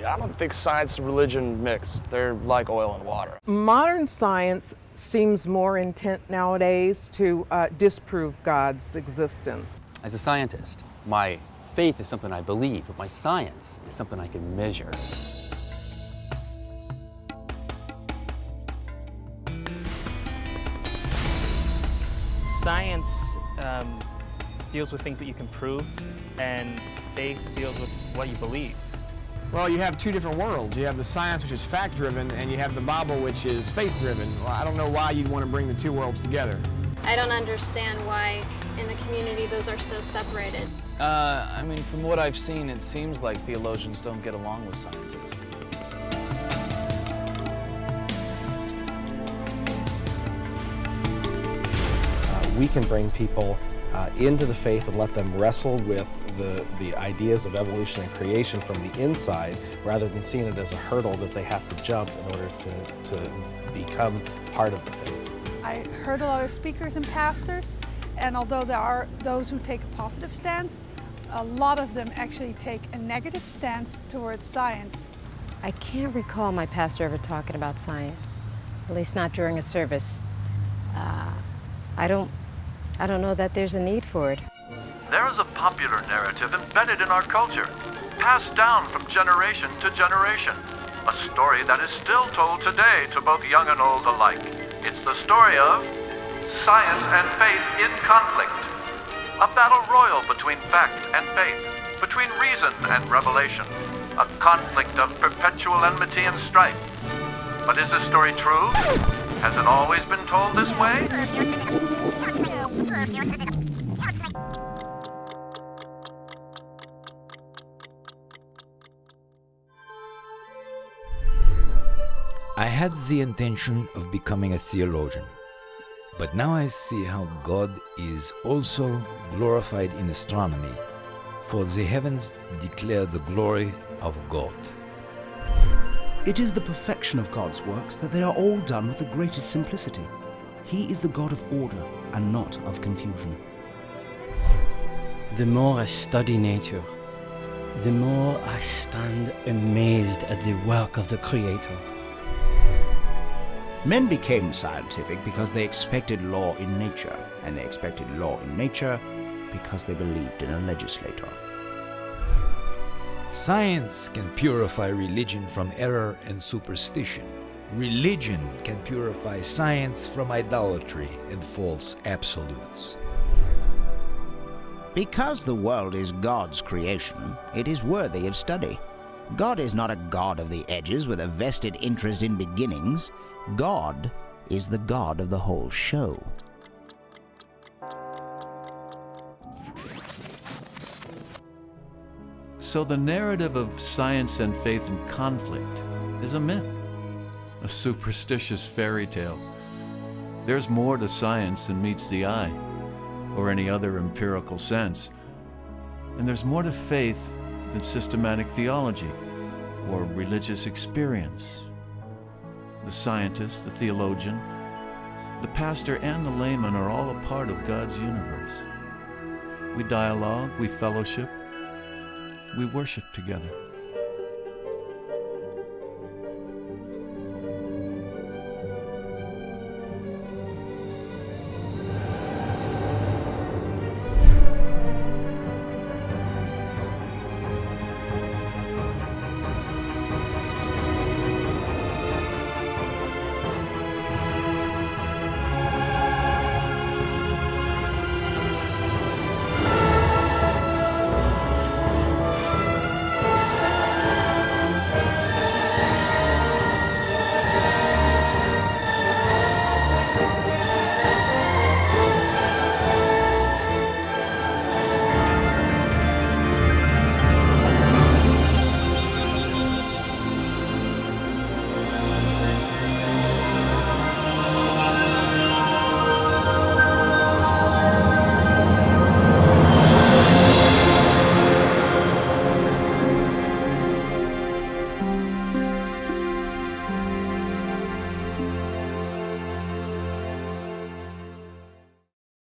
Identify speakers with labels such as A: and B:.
A: I don't think science and religion mix. They're like oil and water.
B: Modern science seems more intent nowadays to disprove God's existence.
C: As a scientist, my faith is something I believe, but my science is something I can measure.
D: Science deals with things that you can prove, and faith deals with what you believe.
E: Well, you have two different worlds. You have the science, which is fact-driven, and you have the Bible, which is faith-driven. Well, I don't know why you'd want to bring the two worlds together.
F: I don't understand why in the community those are so separated.
G: I mean, from what I've seen, it seems like theologians don't get along with scientists.
H: We can bring people into the faith and let them wrestle with the ideas of evolution and creation from the inside, rather than seeing it as a hurdle that they have to jump in order to become part of the faith.
I: I heard a lot of speakers and pastors, and although there are those who take a positive stance, a lot of them actually take a negative stance towards science.
J: I can't recall my pastor ever talking about science, at least not during a service. I don't know that there's a need for it.
K: There is a popular narrative embedded in our culture, passed down from generation to generation. A story that is still told today to both young and old alike. It's the story of science and faith in conflict. A battle royal between fact and faith, between reason and revelation. A conflict of perpetual enmity and strife. But is this story true? Has it always been told this way?
L: I had the intention of becoming a theologian, but now I see how God is also glorified in astronomy, for the heavens declare the glory of God.
M: It is the perfection of God's works that they are all done with the greatest simplicity. He is the God of order and not of confusion.
N: The more I study nature, the more I stand amazed at the work of the Creator.
M: Men became scientific because they expected law in nature, and they expected law in nature because they believed in a legislator.
L: Science can purify religion from error and superstition. Religion can purify science from idolatry and false absolutes.
O: Because the world is God's creation, it is worthy of study. God is not a God of the edges with a vested interest in beginnings. God is the God of the whole show.
P: So the narrative of science and faith in conflict is a myth, a superstitious fairy tale. There's more to science than meets the eye, or any other empirical sense. And there's more to faith than systematic theology, or religious experience. The scientist, the theologian, the pastor, and the layman are all a part of God's universe. We dialogue, we fellowship, we worship together.